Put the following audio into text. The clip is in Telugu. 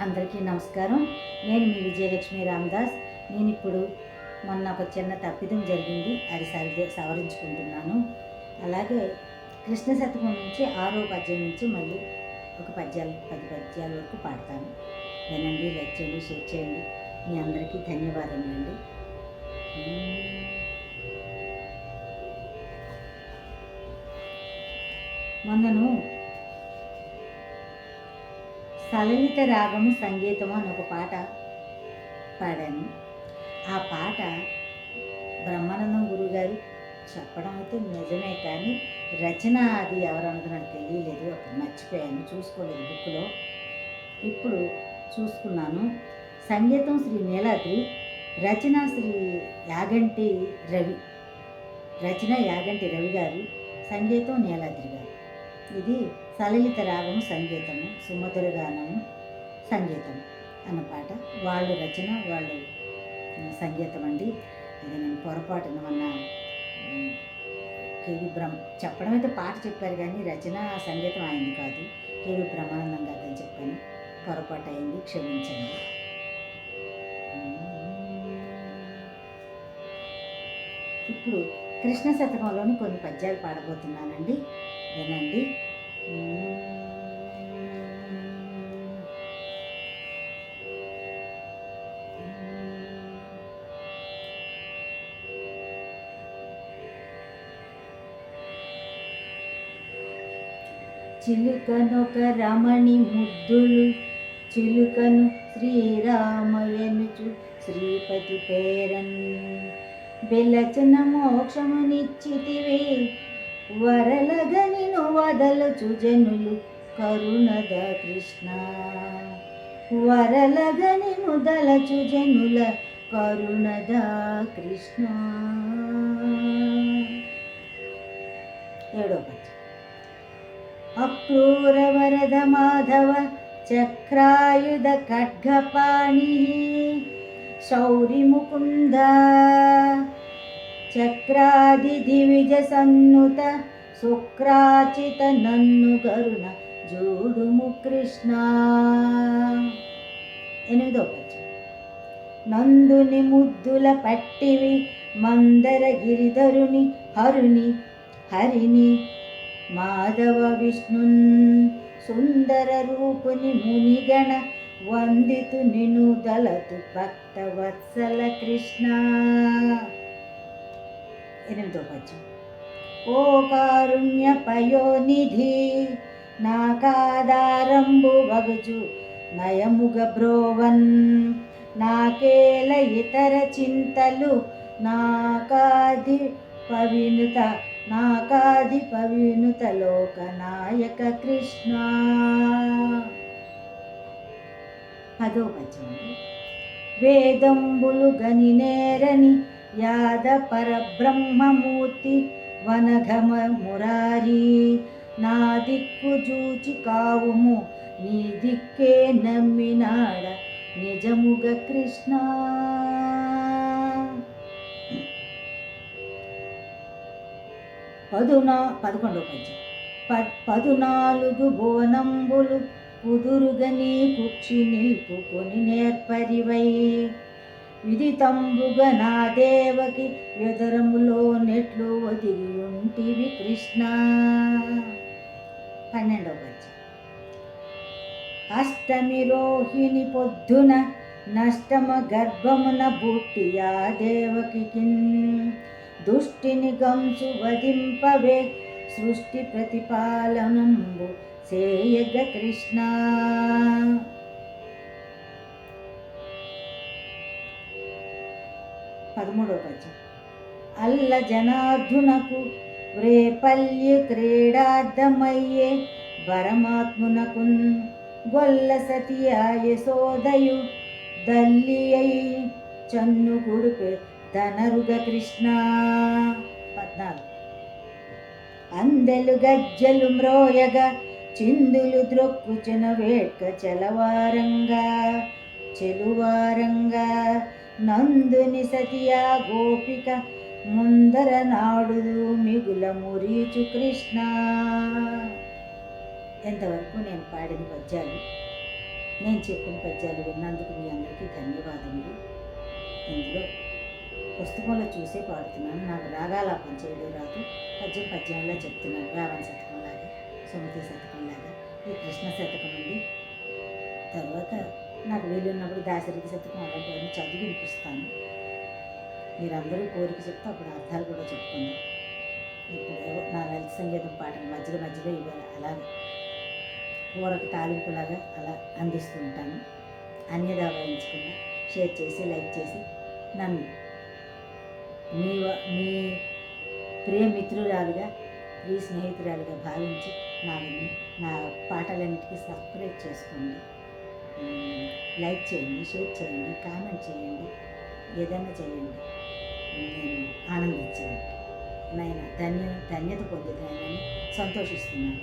అందరికీ నమస్కారం. నేను మీ విజయలక్ష్మి రామదాస్. నేను ఇప్పుడు మొన్న ఒక చిన్న తప్పిదం జరిగింది, అది సవరించుకుంటున్నాను. అలాగే కృష్ణ శతకం నుంచి 6వ పద్యం నుంచి మళ్ళీ ఒక 10 పద్యాల వరకు పాడతాను. వినండి, లైక్ చేయండి, షేర్ చేయండి. మీ అందరికీ ధన్యవాదములండి. మొన్నను సలలిత రాగము సంగీతము అని ఒక పాట పాడాను. ఆ పాట బ్రహ్మానందం గురువుగారు చెప్పడం అయితే నిజమే, కానీ రచన అది ఎవరన్నది నాకు తెలియలేదు, అప్పుడు మర్చిపోయాను, చూసుకోలేదు బుక్లో. ఇప్పుడు చూసుకున్నాను. సంగీతం శ్రీ నీలాద్రి, రచన శ్రీ యాగంటి రవి. రచన యాగంటి రవి గారు, సంగీతం నీలాద్రి గారు. ఇది సలలిత రాగము సంగీతము, సుమధుర గానము సంగీతము అన్న పాట. వాళ్ళు రచన, వాళ్ళు సంగీతం అండి. ఇది నేను పొరపాటున మొన్న కేవి చెప్పడం అయితే పాట చెప్పారు, కానీ రచన సంగీతం అయింది కాదు, కేవి బ్రహ్మానందం గారిని చెప్పాను. పొరపాటు అయింది, క్షమించండి. ఇప్పుడు కృష్ణ శతకంలోని కొన్ని పద్యాలు పాడబోతున్నానండి, వినండి. చిలుకనొక రమణి ముద్దులు చిలుకను శ్రీరామయనుచు శ్రీపతి పేరన్ బెలచన మోక్షమునిచ్చితివి వరలగనిను వదలచు జనులు కరుణద కృష్ణ. వరలగని ముదలచు జనుల కరుణద కృష్ణ. 7వ పద్యం. అక్రూర వరద మాధవ చక్రాయుధ ఖడ్గపాణి శౌరి ముకుంద చక్రాది దివిజ సన్నుత శుక్రాచిత నన్ను గరుణ జోడుము కృష్ణ. 8వ పద్యం. నందుని ముద్దుల పట్టివి మందర గిరిధరుని హరిని మాధవ విష్ణున్ సుందర రూపుని మునిగణ వందితు నిను దళతు భక్త వత్సల కృష్ణ. 8వ పద్యం. ఓ కారుణ్య పయోనిధి నాకాదారంబు వగుజు నయముగ బ్రోవన్ నాకేల ఇతర చింతలు నాకాది పవినుత లోకనాయక కృష్ణ. 10వ పద్యం. వేదంబులు గని నేరని యాద పరబ్రహ్మమూర్తి వనఘమ మురారి నా దిక్కు జూచి కావుము నీ దిక్కే నమ్మినాడ నిజముగ కృష్ణ. 11వ పద్యం. 14 బోనంబులు కుదురుగని కుక్షి నిల్పుకొని నేర్పరివై విదితంబుగ నా దేవకి వ్యదరములో నెట్లు ఒదిగి ఉంటివి కృష్ణ. 12వ పద్యం. అష్టమి రోహిణి పొద్దున నష్టమ గర్భమున బుట్టియా దేవకి దుష్టిని గంసు వధింపవే సృష్టి ప్రతిపాలనంబు సేయగ కృష్ణ. 13వ పద్యం. అల్ల జనార్దునకు వ్రేపల్య క్రీడార్థమయ్యే పరమాత్మునకు గొల్ల సతియా యశోదయు దల్లి అయి చన్ను గుడిపే ధనరుగ కృష్ణ. 14. అందెలు గజ్జలు మ్రోయగా చిందులు ద్రొక్కుచున వేట్క చెలువారంగా నందుని సతియా గోపిక ముందర నాడుదు మిగుల మురీచు కృష్ణ. ఎంతవరకు నేను పాడిన పద్యాలు. నేను చెప్పిన పద్యాలు విన్నందుకు మీ అందరికీ ధన్యవాదములు. ఇందులో పుస్తకంలో చూసే పాడుతున్నాను. నాకు రాగాలాపం చేయడం రాదు. పద్యంలా చెప్తున్నాను. వేమన శతకంలాగా, సుమతి శతకంలాగా. ఈ కృష్ణ శతకం అండి. తర్వాత నాకు వీలున్నప్పుడు దాశరథి శతకం అలాంటివన్నీ చదివి వినిపిస్తాను. మీరందరూ కోరిక చెప్తే అప్పుడు అర్థాలు కూడా చెప్పుకుందాం. ఇప్పుడు నా లలిత సంగీతం పాటలు మధ్యలో ఇవి అలాగా కూరకు తాలింపులాగా అలా అందిస్తూ ఉంటాను. అన్యదా భావించకుండా షేర్ చేసి, లైక్ చేసి, నన్ను మీ ప్రియ మిత్రురాలుగా, ప్రియ స్నేహితురాలుగా భావించి నా పాటలన్నిటికీ సబ్స్క్రైబ్ చేసుకోండి. లైక్ చేయండి, షేర్ చేయండి, కామెంట్ చేయండి, ఏదైనా చేయండి. నేను ఆనందించాను. నేను ధన్యత పొందుతానని సంతోషిస్తున్నాను.